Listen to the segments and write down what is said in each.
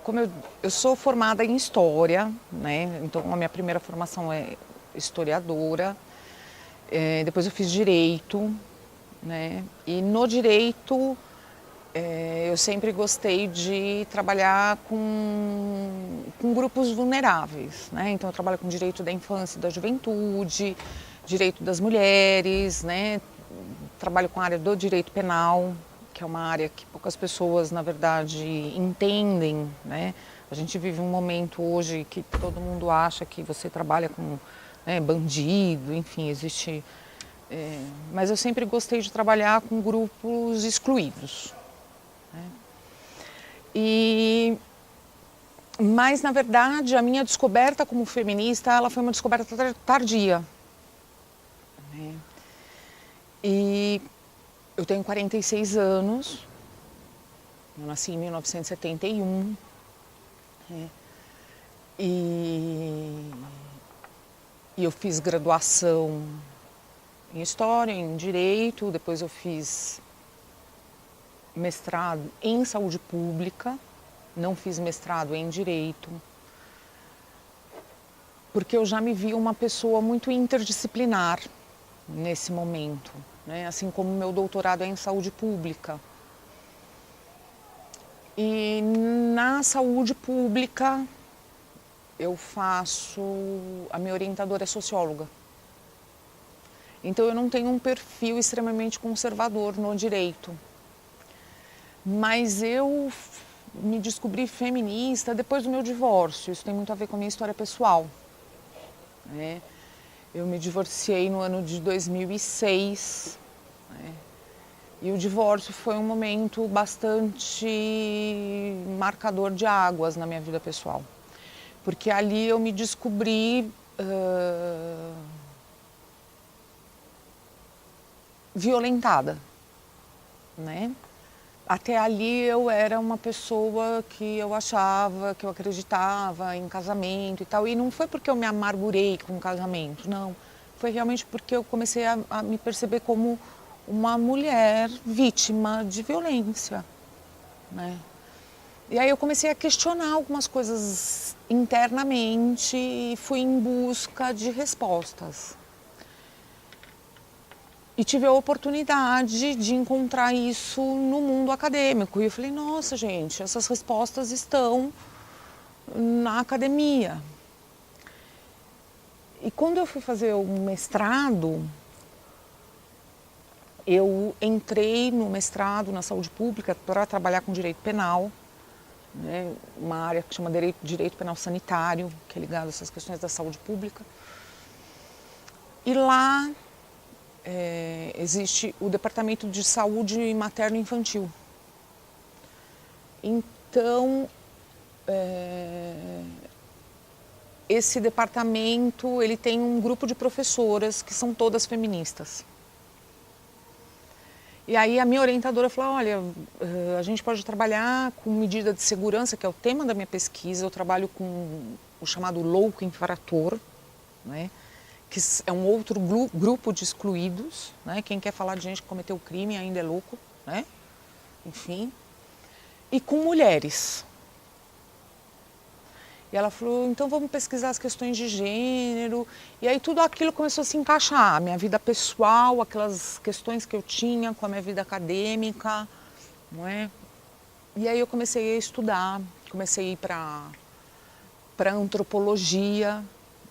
Como eu sou formada em História, né? Então a minha primeira formação é historiadora, depois eu fiz Direito, né? E no Direito eu sempre gostei de trabalhar com grupos vulneráveis, né? Então eu trabalho com direito da infância e da juventude, direito das mulheres, né? Trabalho com a área do direito penal, que é uma área que poucas pessoas, na verdade, entendem, né? A gente vive um momento hoje que todo mundo acha que você trabalha com, né, bandido, enfim, existe... mas eu sempre gostei de trabalhar com grupos excluídos, né? Mas, na verdade, a minha descoberta como feminista, ela foi uma descoberta tardia, né? E eu tenho 46 anos, eu nasci em 1971, né? E eu fiz graduação em História, em Direito, depois eu fiz mestrado em Saúde Pública, não fiz mestrado em Direito, porque eu já me vi uma pessoa muito interdisciplinar nesse momento, né? Assim como meu doutorado é em Saúde Pública. E na Saúde Pública eu faço... A minha orientadora é socióloga. Então eu não tenho um perfil extremamente conservador no direito. Mas eu me descobri feminista depois do meu divórcio. Isso tem muito a ver com a minha história pessoal, né? Eu me divorciei no ano de 2006, né? E o divórcio foi um momento bastante marcador de águas na minha vida pessoal. Porque ali eu me descobri violentada, né? Até ali eu era uma pessoa que eu achava, que eu acreditava em casamento e tal. E não foi porque eu me amargurei com o casamento, não. Foi realmente porque eu comecei a me perceber como uma mulher vítima de violência, né? E aí eu comecei a questionar algumas coisas internamente e fui em busca de respostas. E tive a oportunidade de encontrar isso no mundo acadêmico. E eu falei, nossa, gente, essas respostas estão na academia. E quando eu fui fazer o mestrado, eu entrei no mestrado na saúde pública para trabalhar com direito penal, né? Uma área que chama direito penal sanitário, que é ligado a essas questões da saúde pública. E lá existe o Departamento de Saúde Materno-Infantil. Então, esse departamento ele tem um grupo de professoras que são todas feministas. E aí a minha orientadora falou, olha, a gente pode trabalhar com medida de segurança, que é o tema da minha pesquisa. Eu trabalho com o chamado louco infrator, né? Que é um outro grupo de excluídos, né? Quem quer falar de gente que cometeu crime ainda é louco, né? Enfim. E com mulheres. E ela falou, então vamos pesquisar as questões de gênero. E aí tudo aquilo começou a se encaixar. A minha vida pessoal, aquelas questões que eu tinha com a minha vida acadêmica, não é? E aí eu comecei a estudar, comecei a ir para antropologia,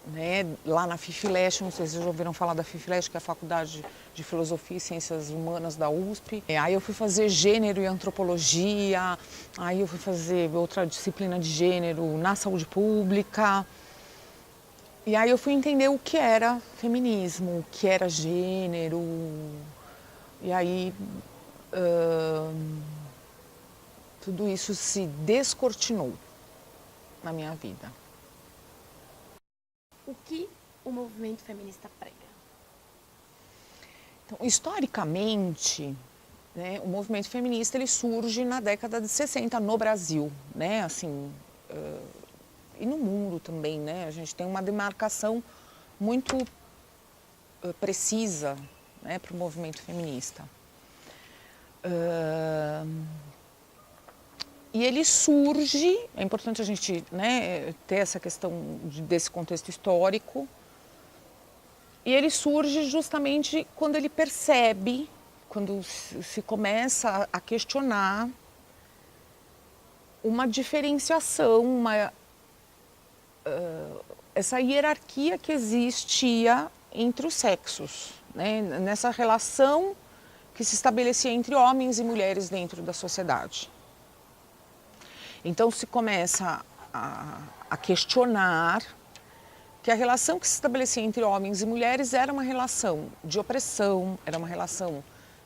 né? Lá na FIFLESH, não sei se vocês já ouviram falar da FIFLESH, que é a Faculdade de Filosofia e Ciências Humanas da USP. Aí eu fui fazer gênero e antropologia, aí eu fui fazer outra disciplina de gênero na saúde pública. E aí eu fui entender o que era feminismo, o que era gênero. E aí tudo isso se descortinou na minha vida. O que o movimento feminista prega? Então, historicamente, né, o movimento feminista ele surge na década de 60 no Brasil, né, assim, e no mundo também, né, a gente tem uma demarcação muito precisa, né, para o movimento feminista. E ele surge, é importante a gente, né, ter essa questão desse contexto histórico, e ele surge justamente quando ele percebe, quando se começa a questionar uma diferenciação, essa hierarquia que existia entre os sexos, né, nessa relação que se estabelecia entre homens e mulheres dentro da sociedade. Então se começa a questionar que a relação que se estabelecia entre homens e mulheres era uma relação de opressão, era uma relação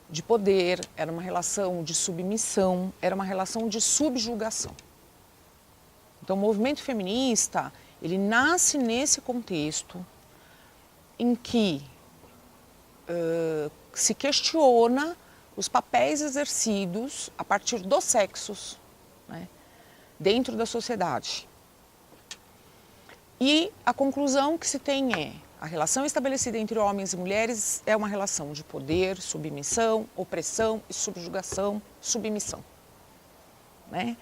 de poder, era uma relação de submissão, era uma relação de subjugação. Então o movimento feminista, ele nasce nesse contexto em que se questiona os papéis exercidos a partir dos sexos, né, dentro da sociedade. E a conclusão que se tem é: a relação estabelecida entre homens e mulheres é uma relação de poder, submissão, opressão e subjugação, submissão, né?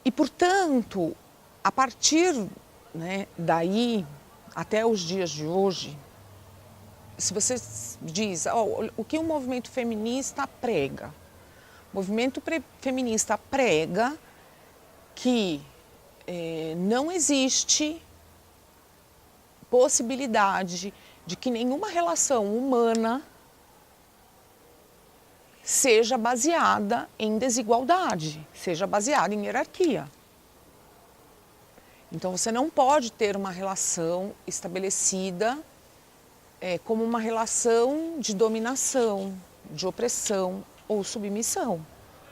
E, portanto, a partir, né, daí até os dias de hoje, se você diz o que o movimento feminista prega, o movimento feminista prega que não existe possibilidade de que nenhuma relação humana seja baseada em desigualdade, seja baseada em hierarquia. Então você não pode ter uma relação estabelecida como uma relação de dominação, de opressão ou submissão,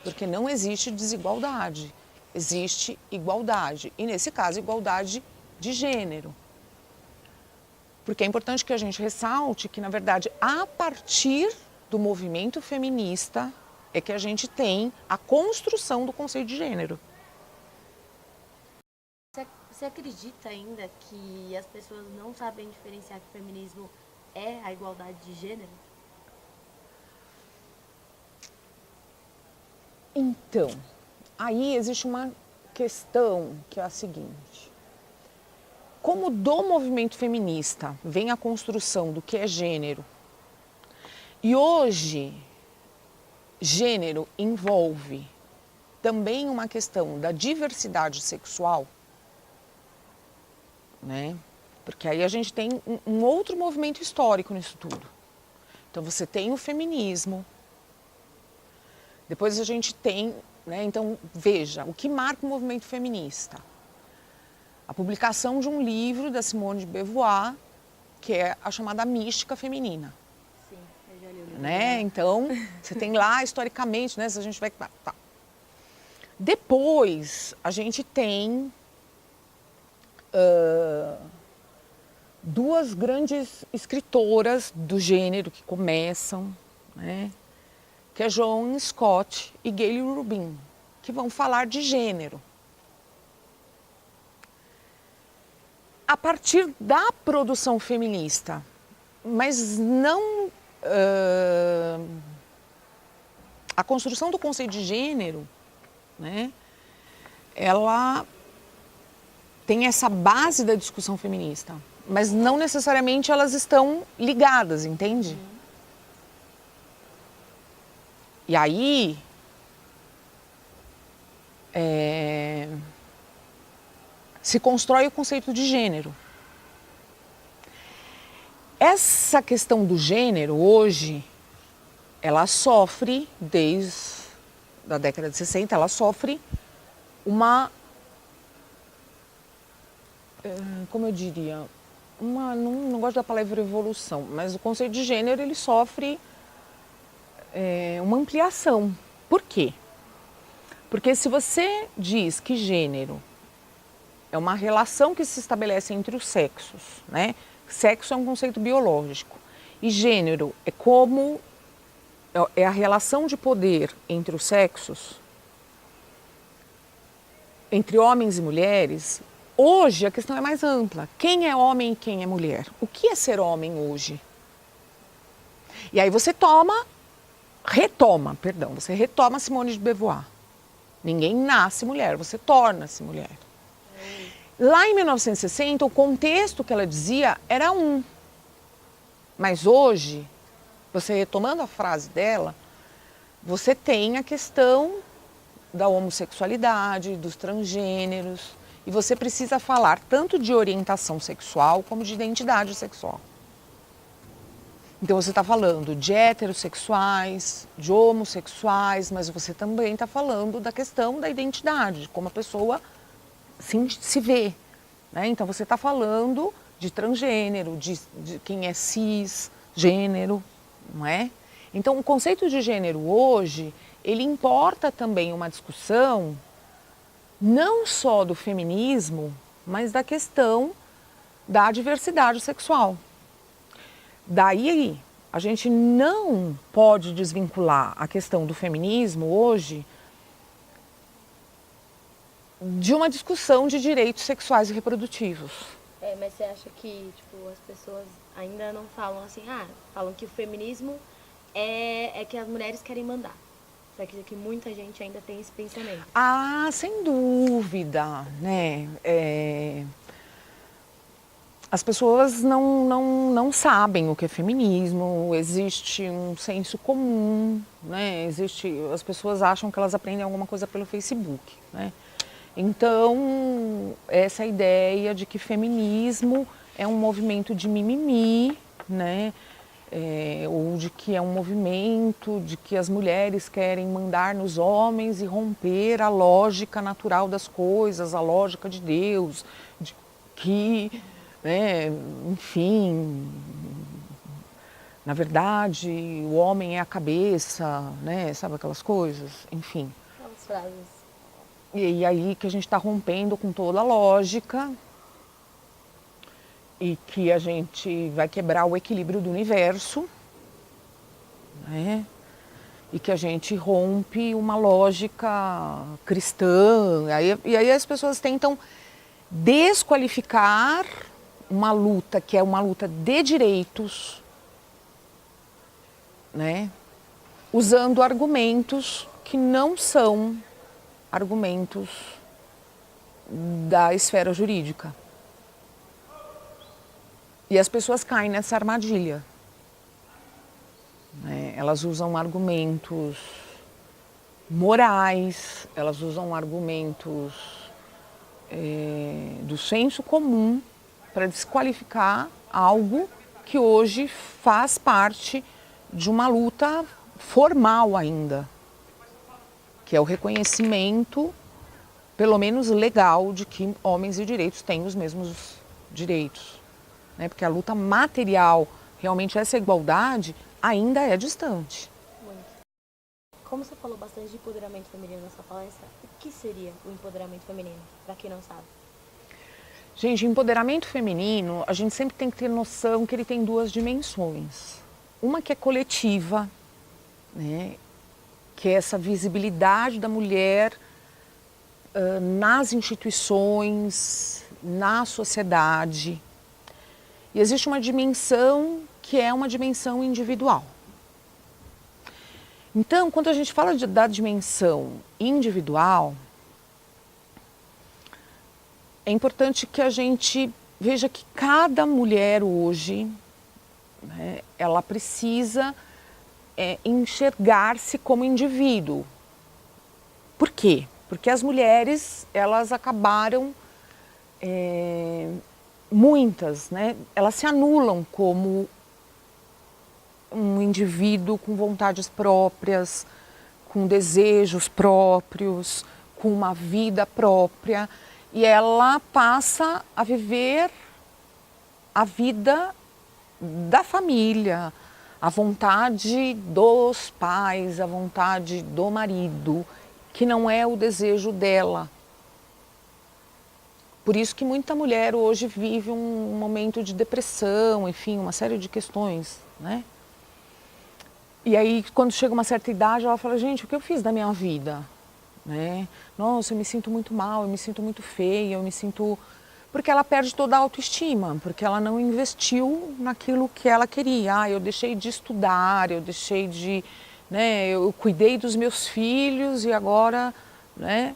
porque não existe desigualdade, existe igualdade, e nesse caso igualdade de gênero. Porque é importante que a gente ressalte que, na verdade, a partir do movimento feminista é que a gente tem a construção do conceito de gênero. Você acredita ainda que as pessoas não sabem diferenciar que o feminismo é a igualdade de gênero? Então, aí existe uma questão que é a seguinte: como do movimento feminista vem a construção do que é gênero, e hoje gênero envolve também uma questão da diversidade sexual, né? Porque aí a gente tem um outro movimento histórico nisso tudo. Então você tem o feminismo, depois a gente tem, né? Então veja, o que marca o movimento feminista? A publicação de um livro da Simone de Beauvoir, que é a chamada mística feminina. Sim, eu já li o livro. Né? Então, você tem lá, historicamente, né? Se a gente vai... Tá. Depois, a gente tem duas grandes escritoras do gênero que começam, né? Que é Joan Scott e Gayle Rubin, que vão falar de gênero. A partir da produção feminista, mas não... a construção do conceito de gênero, né, ela tem essa base da discussão feminista, mas não necessariamente elas estão ligadas, entende? E aí, se constrói o conceito de gênero. Essa questão do gênero, hoje, ela sofre, desde a década de 60, ela sofre uma, como eu diria, não gosto da palavra evolução, mas o conceito de gênero, ele sofre uma ampliação. Por quê? Porque se você diz que gênero é uma relação que se estabelece entre os sexos, né? Sexo é um conceito biológico e gênero é a relação de poder entre os sexos, entre homens e mulheres. Hoje a questão é mais ampla. Quem é homem e quem é mulher? O que é ser homem hoje? E aí você retoma Simone de Beauvoir. Ninguém nasce mulher, você torna-se mulher. Lá em 1960, o contexto que ela dizia era um. Mas hoje, você retomando a frase dela, você tem a questão da homossexualidade, dos transgêneros, e você precisa falar tanto de orientação sexual como de identidade sexual. Então você está falando de heterossexuais, de homossexuais, mas você também está falando da questão da identidade, de como a pessoa se vê. Né? Então você está falando de transgênero, de quem é cisgênero, não é? Então o conceito de gênero hoje, ele importa também uma discussão não só do feminismo, mas da questão da diversidade sexual. Daí, a gente não pode desvincular a questão do feminismo hoje de uma discussão de direitos sexuais e reprodutivos. Mas você acha que tipo, as pessoas ainda não falam assim, falam que o feminismo é que as mulheres querem mandar. Você acredita que muita gente ainda tem esse pensamento? Ah, sem dúvida, né? As pessoas não sabem o que é feminismo, existe um senso comum, né? As pessoas acham que elas aprendem alguma coisa pelo Facebook, né? Então, essa ideia de que feminismo é um movimento de mimimi, né? Ou de que é um movimento de que as mulheres querem mandar nos homens e romper a lógica natural das coisas, a lógica de Deus, de que... enfim, na verdade, o homem é a cabeça, né? Sabe aquelas coisas? Enfim. Aquelas frases. E aí que a gente está rompendo com toda a lógica e que a gente vai quebrar o equilíbrio do universo, né? E que a gente rompe uma lógica cristã. E aí as pessoas tentam desqualificar uma luta que é uma luta de direitos, né? Usando argumentos que não são argumentos da esfera jurídica. E as pessoas caem nessa armadilha. Né? Elas usam argumentos morais, elas usam argumentos do senso comum para desqualificar algo que hoje faz parte de uma luta formal ainda, que é o reconhecimento, pelo menos legal, de que homens e direitos têm os mesmos direitos. Né? Porque a luta material, realmente essa igualdade, ainda é distante. Muito. Como você falou bastante de empoderamento feminino nessa palestra, o que seria o empoderamento feminino, para quem não sabe? Gente, empoderamento feminino, a gente sempre tem que ter noção que ele tem duas dimensões. Uma que é coletiva, né? Que é essa visibilidade da mulher nas instituições, na sociedade. E existe uma dimensão que é uma dimensão individual. Então, quando a gente fala da dimensão individual, é importante que a gente veja que cada mulher hoje, né, ela precisa enxergar-se como indivíduo. Por quê? Porque as mulheres, elas acabaram, muitas, né, elas se anulam como um indivíduo com vontades próprias, com desejos próprios, com uma vida própria, e ela passa a viver a vida da família, a vontade dos pais, a vontade do marido, que não é o desejo dela. Por isso que muita mulher hoje vive um momento de depressão, enfim, uma série de questões, né? E aí, quando chega uma certa idade, ela fala, gente, o que eu fiz da minha vida? Né? Nossa, eu me sinto muito mal, eu me sinto muito feia, eu me sinto... Porque ela perde toda a autoestima, porque ela não investiu naquilo que ela queria. Eu deixei de estudar, eu deixei de... Né, eu cuidei dos meus filhos e agora né,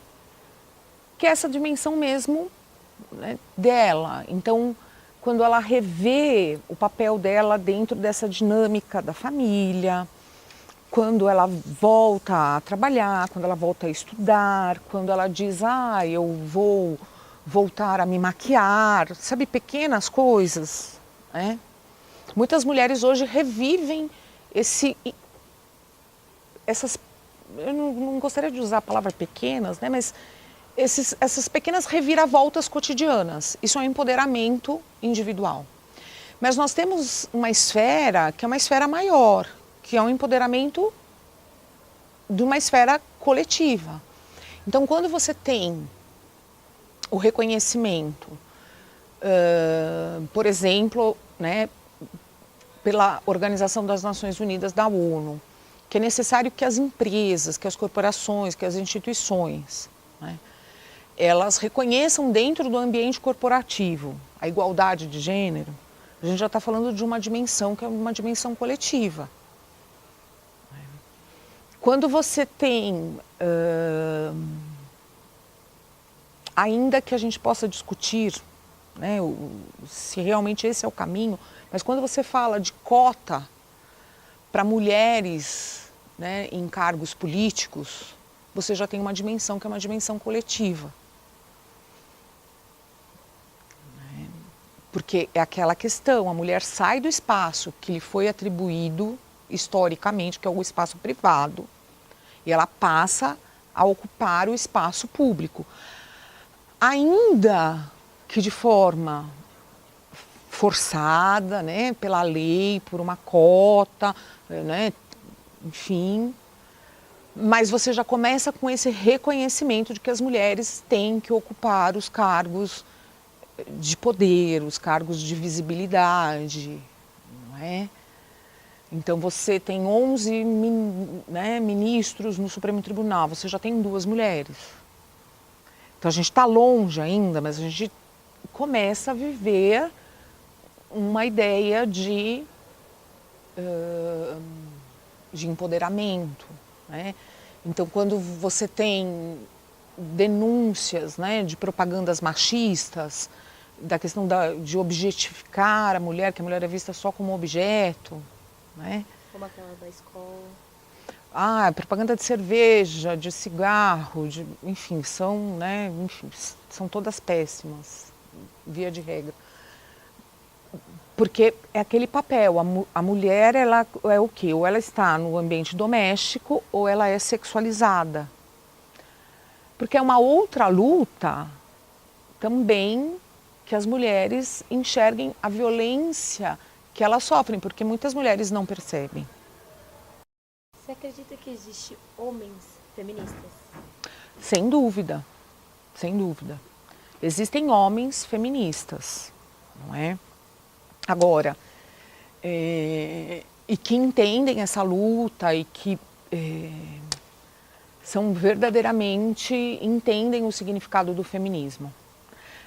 que é essa dimensão mesmo, né, dela. Então, quando ela revê o papel dela dentro dessa dinâmica da família, quando ela volta a trabalhar, quando ela volta a estudar, quando ela diz, eu vou voltar a me maquiar, sabe, pequenas coisas, né? Muitas mulheres hoje revivem essas, eu não gostaria de usar a palavra pequenas, né, mas essas pequenas reviravoltas cotidianas. Isso é um empoderamento individual. Mas nós temos uma esfera que é uma esfera maior, que é um empoderamento de uma esfera coletiva. Então, quando você tem o reconhecimento, por exemplo, né, pela Organização das Nações Unidas da ONU, que é necessário que as empresas, que as corporações, que as instituições, né, elas reconheçam dentro do ambiente corporativo a igualdade de gênero, a gente já está falando de uma dimensão que é uma dimensão coletiva. Quando você tem, ainda que a gente possa discutir, né, se realmente esse é o caminho, mas quando você fala de cota para mulheres, né, em cargos políticos, você já tem uma dimensão que é uma dimensão coletiva. Porque é aquela questão, a mulher sai do espaço que lhe foi atribuído historicamente, que é o espaço privado, e ela passa a ocupar o espaço público. Ainda que de forma forçada, né, pela lei, por uma cota, né, enfim, mas você já começa com esse reconhecimento de que as mulheres têm que ocupar os cargos de poder, os cargos de visibilidade, não é? Então você tem 11 ministros no Supremo Tribunal, você já tem 2 mulheres. Então a gente está longe ainda, mas a gente começa a viver uma ideia de empoderamento, né? Então quando você tem denúncias, né, de propagandas machistas, da questão de objetificar a mulher, que a mulher é vista só como objeto, né? Como aquela da escola. Propaganda de cerveja, de cigarro, enfim, são todas péssimas, via de regra. Porque é aquele papel, a mulher, ela é o quê? Ou ela está no ambiente doméstico, ou ela é sexualizada. Porque é uma outra luta também que as mulheres enxerguem a violência que elas sofrem, porque muitas mulheres não percebem. Você acredita que existem homens feministas? Sem dúvida, sem dúvida. Existem homens feministas, não é? Agora, e que entendem essa luta e que verdadeiramente entendem o significado do feminismo.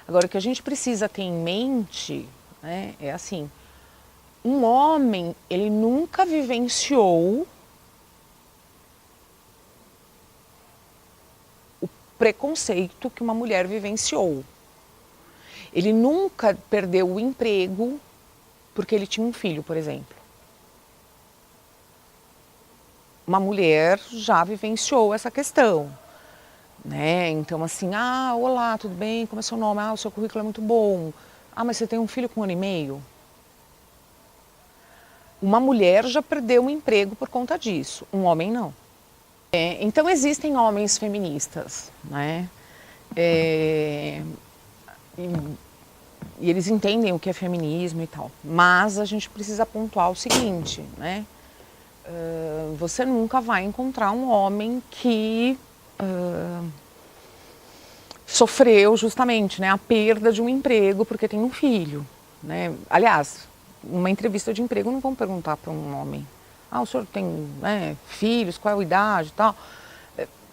Agora, o que a gente precisa ter em mente, né, é assim, um homem, ele nunca vivenciou o preconceito que uma mulher vivenciou. Ele nunca perdeu o emprego porque ele tinha um filho, por exemplo. Uma mulher já vivenciou essa questão, né? Então assim, olá, tudo bem? Como é seu nome? O seu currículo é muito bom. Mas você tem um filho com 1 ano e meio? Uma mulher já perdeu um emprego por conta disso, um homem não. Então existem homens feministas, né? E eles entendem o que é feminismo e tal, mas a gente precisa pontuar o seguinte, né? Você nunca vai encontrar um homem que sofreu justamente, né, a perda de um emprego porque tem um filho, né? Aliás, numa entrevista de emprego não vão perguntar para um homem, o senhor tem, né, filhos, qual é a idade e tal.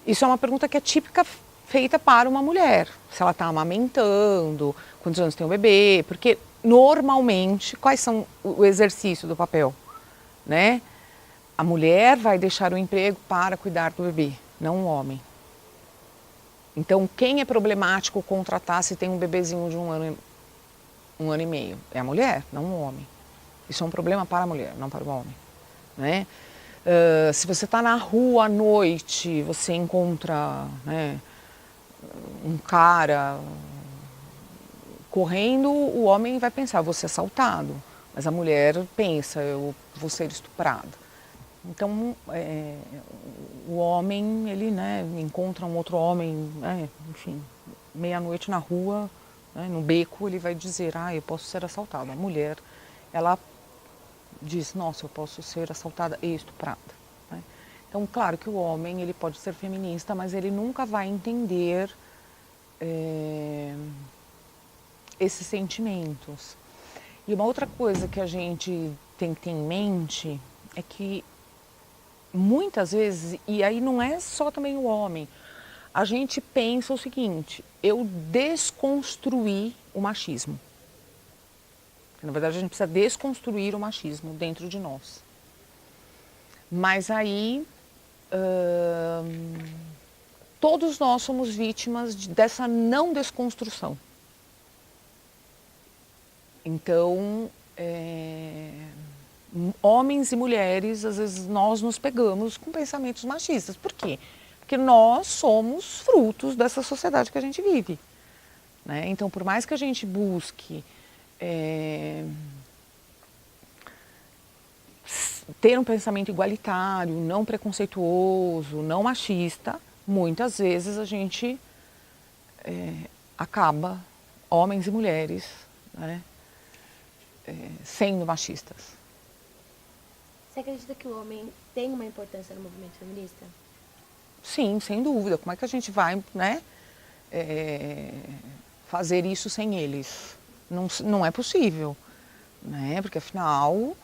Isso é uma pergunta que é típica feita para uma mulher, se ela está amamentando, quantos anos tem o bebê, porque normalmente, quais são o exercício do papel, né? A mulher vai deixar o emprego para cuidar do bebê, não o homem. Então, quem é problemático contratar se tem um bebezinho de um ano e meio? É a mulher, não o homem. Isso é um problema para a mulher, não para o homem, né? Se você está na rua à noite, você encontra, né, um cara correndo, o homem vai pensar, vou ser assaltado. Mas a mulher pensa, eu vou ser estuprada. Então, o homem, ele, né, encontra um outro homem, né, enfim, meia-noite na rua, né, no beco, ele vai dizer, eu posso ser assaltado. A mulher, ela diz, nossa, eu posso ser assaltada e estuprada, né? Então, claro que o homem, ele pode ser feminista, mas ele nunca vai entender esses sentimentos. E uma outra coisa que a gente tem que ter em mente é que muitas vezes, e aí não é só também o homem, a gente pensa o seguinte, eu desconstruí o machismo. Na verdade, a gente precisa desconstruir o machismo dentro de nós. Mas aí, todos nós somos vítimas dessa não desconstrução. Então, homens e mulheres, às vezes nós nos pegamos com pensamentos machistas. Por quê? Porque nós somos frutos dessa sociedade que a gente vive, né? Então, por mais que a gente busque ter um pensamento igualitário, não preconceituoso, não machista, muitas vezes a gente acaba, homens e mulheres, né, sendo machistas. Você acredita que o homem tem uma importância no movimento feminista? Sim, sem dúvida. Como é que a gente vai, né, fazer isso sem eles? Não é possível, né? Porque afinal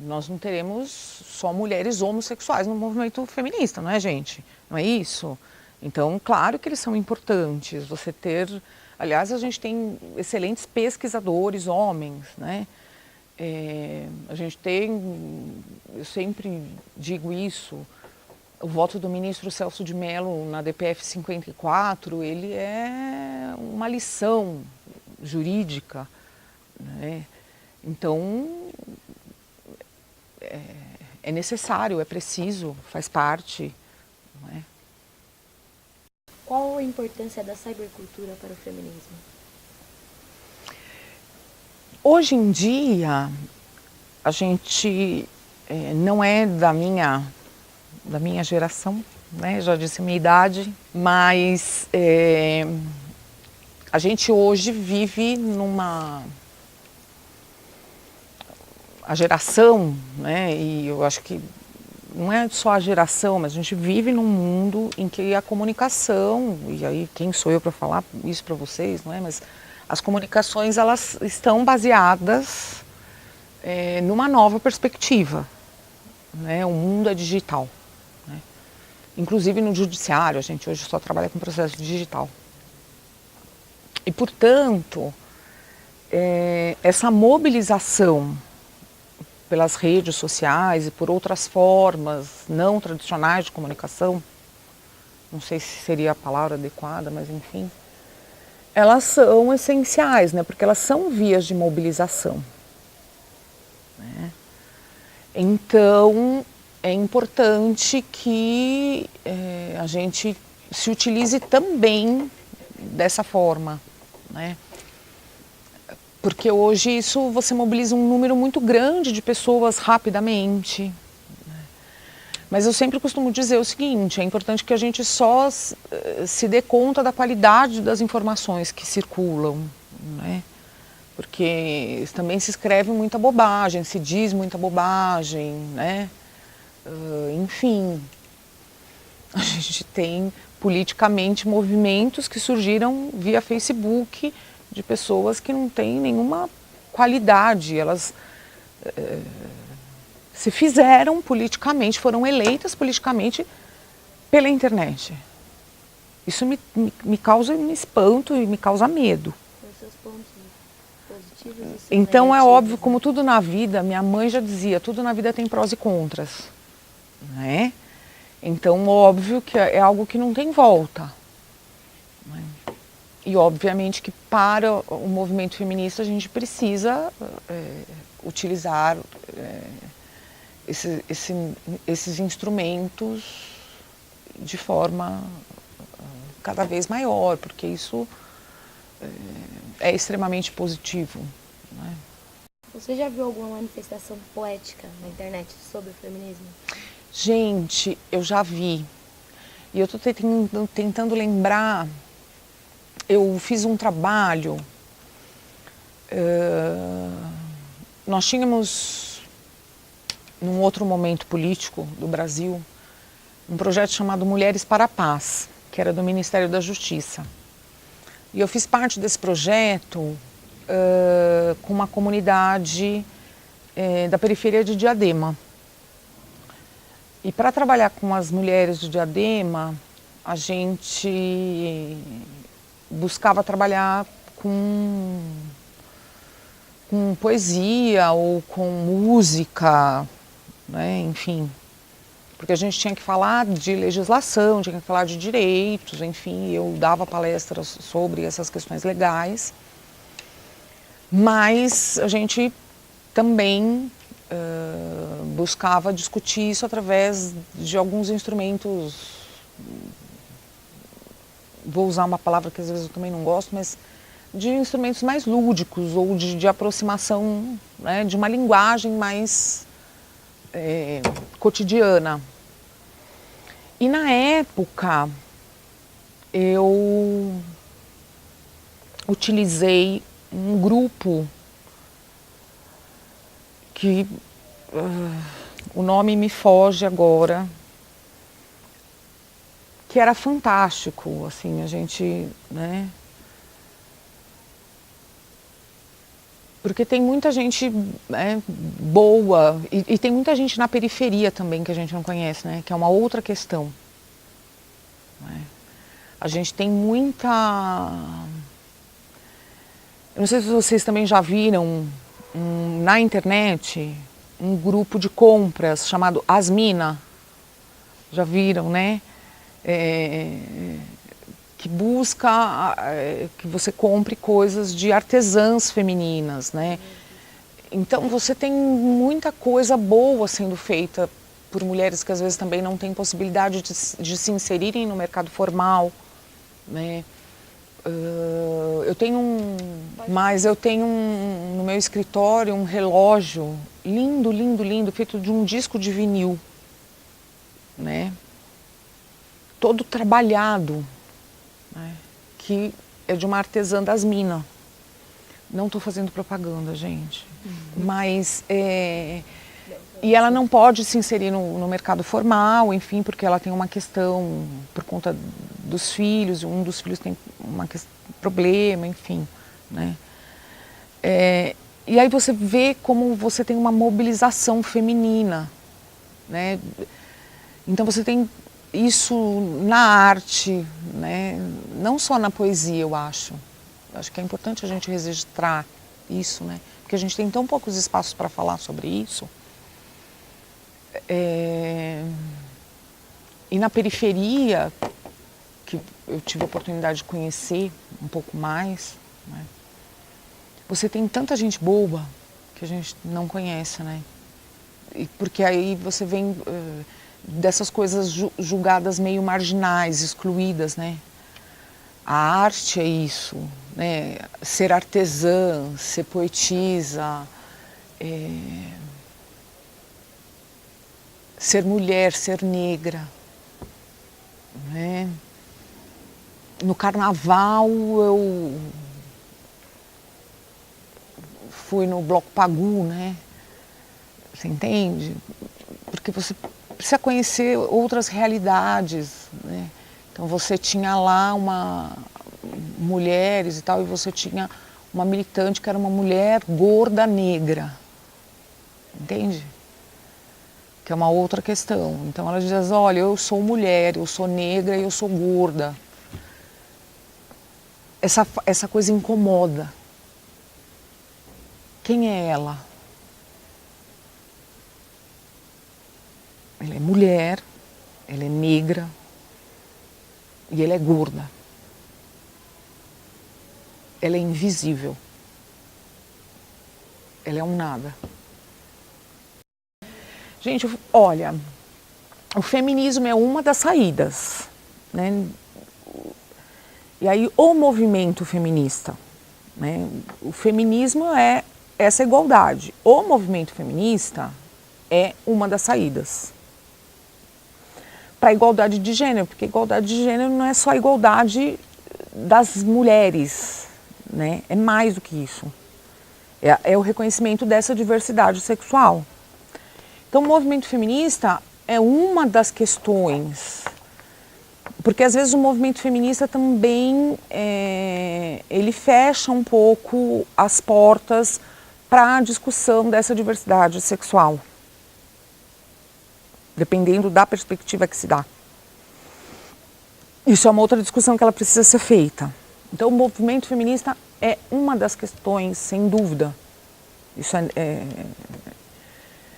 nós não teremos só mulheres homossexuais no movimento feminista, não é, gente? Não é isso? Então, claro que eles são importantes. Você ter, aliás, a gente tem excelentes pesquisadores homens, né? A gente tem, eu sempre digo isso, o voto do ministro Celso de Mello na DPF 54, ele é uma lição jurídica, né? Então, é necessário, é preciso, faz parte, não é? Qual a importância da cybercultura para o feminismo? Hoje em dia, a gente não é da minha geração, né? Já disse a minha idade, mas a gente hoje vive a geração, né? E eu acho que não é só a geração, mas a gente vive num mundo em que a comunicação, e aí quem sou eu para falar isso para vocês, não é? Mas as comunicações, elas estão baseadas numa nova perspectiva, né? O mundo é digital, né? Inclusive no judiciário, a gente hoje só trabalha com processo digital. E, portanto, essa mobilização pelas redes sociais e por outras formas não tradicionais de comunicação, não sei se seria a palavra adequada, mas enfim, elas são essenciais, né? Porque elas são vias de mobilização, né? Então, é importante que a gente se utilize também dessa forma, né? Porque hoje isso você mobiliza um número muito grande de pessoas rapidamente, né? Mas eu sempre costumo dizer o seguinte, é importante que a gente só se dê conta da qualidade das informações que circulam, né? Porque também se escreve muita bobagem, se diz muita bobagem, né? Enfim, a gente tem politicamente movimentos que surgiram via Facebook, de pessoas que não têm nenhuma qualidade, elas se fizeram politicamente, foram eleitas politicamente pela internet. Isso me causa um espanto e me causa medo. Os seus pontos positivos e seus Então negativos, é óbvio, né? como tudo na vida, minha mãe já dizia, tudo na vida tem prós e contras, né? Então óbvio que é algo que não tem volta, E obviamente que para o movimento feminista a gente precisa utilizar esses instrumentos de forma cada vez maior, porque isso é extremamente positivo, né? Você já viu alguma manifestação poética na internet sobre o feminismo? Gente, eu já vi. E eu estou tentando lembrar. Eu fiz um trabalho. Nós tínhamos, num outro momento político do Brasil, um projeto chamado Mulheres para a Paz, que era do Ministério da Justiça. E eu fiz parte desse projeto com uma comunidade da periferia de Diadema. E para trabalhar com as mulheres de Diadema, a gente buscava trabalhar com poesia ou com música, né? Enfim. Porque a gente tinha que falar de legislação, tinha que falar de direitos, enfim, eu dava palestras sobre essas questões legais. Mas a gente também buscava discutir isso através de alguns instrumentos, vou usar uma palavra que às vezes eu também não gosto, mas de instrumentos mais lúdicos ou de aproximação, né, de uma linguagem mais cotidiana. E na época eu utilizei um grupo que o nome me foge agora, que era fantástico, assim, a gente, né? Porque tem muita gente boa e tem muita gente na periferia também que a gente não conhece, né? Que é uma outra questão. Né? A gente tem muita... Eu não sei se vocês também já viram na internet um grupo de compras chamado Asmina. Já viram, né? Que busca que você compre coisas de artesãs femininas, né? Então você tem muita coisa boa sendo feita por mulheres que às vezes também não têm possibilidade de se inserirem no mercado formal, né? Eu tenho no meu escritório um relógio lindo, lindo, lindo, feito de um disco de vinil, né? Todo trabalhado, né? Que é de uma artesã das minas. Não estou fazendo propaganda, gente. Mas e ela não pode se inserir no mercado formal, enfim, porque ela tem uma questão por conta dos filhos, um dos filhos tem um problema, enfim, né? E aí você vê como você tem uma mobilização feminina, né? Então você tem isso na arte, né? Não só na poesia, eu acho. Eu acho que é importante a gente registrar isso, né? Porque a gente tem tão poucos espaços para falar sobre isso. E na periferia, que eu tive a oportunidade de conhecer um pouco mais, né? Você tem tanta gente boa que a gente não conhece, né? Porque aí você vem dessas coisas julgadas meio marginais, excluídas, né? A arte é isso, né? Ser artesã, ser poetisa, ser mulher, ser negra, né? No carnaval eu fui no Bloco Pagu, né? Você entende? Porque você precisa conhecer outras realidades, né? Então você tinha lá mulheres e tal, e você tinha uma militante que era uma mulher gorda negra, entende? Que é uma outra questão. Então ela diz, olha, eu sou mulher, eu sou negra e eu sou gorda. Essa coisa incomoda. Quem é ela? Ela é mulher, ela é negra e ela é gorda. ela é invisível. Ela é um nada. Gente, olha, o feminismo é uma das saídas, né? E aí o movimento feminista, né? O feminismo é essa igualdade. O movimento feminista é uma das saídas para a igualdade de gênero, porque igualdade de gênero não é só a igualdade das mulheres, né? É mais do que isso. É o reconhecimento dessa diversidade sexual. Então, o movimento feminista é uma das questões, porque às vezes o movimento feminista também ele fecha um pouco as portas para a discussão dessa diversidade sexual, dependendo da perspectiva que se dá. Isso é uma outra discussão que ela precisa ser feita. Então, o movimento feminista é uma das questões, sem dúvida. Isso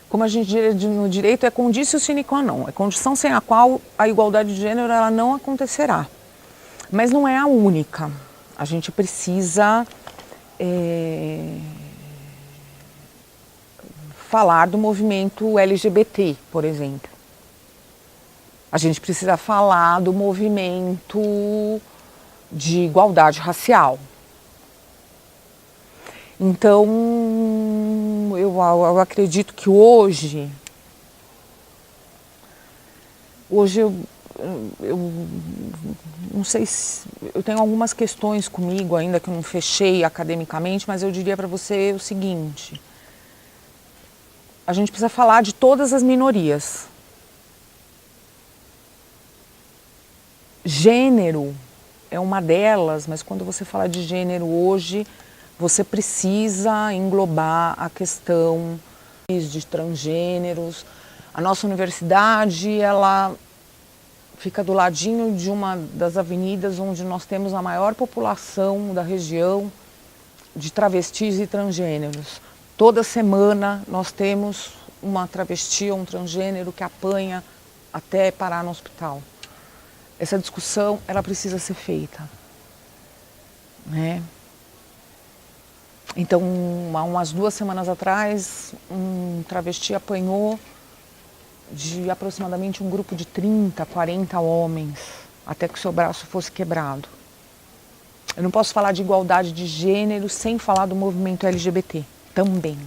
como a gente diz no direito, é conditio sine qua non, é condição sem a qual a igualdade de gênero ela não acontecerá. Mas não é a única. A gente precisa falar do movimento LGBT, por exemplo. A gente precisa falar do movimento de igualdade racial. Então, eu acredito que hoje eu não sei se eu tenho algumas questões comigo ainda que eu não fechei academicamente, mas eu diria para você o seguinte: a gente precisa falar de todas as minorias. Gênero é uma delas, mas quando você fala de gênero hoje, você precisa englobar a questão de transgêneros. A nossa universidade, ela fica do ladinho de uma das avenidas onde nós temos a maior população da região de travestis e transgêneros. Toda semana nós temos uma travesti ou um transgênero que apanha até parar no hospital. Essa discussão, ela precisa ser feita, né? Então, há umas 2 semanas atrás, um travesti apanhou de aproximadamente um grupo de 30, 40 homens, até que o seu braço fosse quebrado. Eu não posso falar de igualdade de gênero sem falar do movimento LGBT também.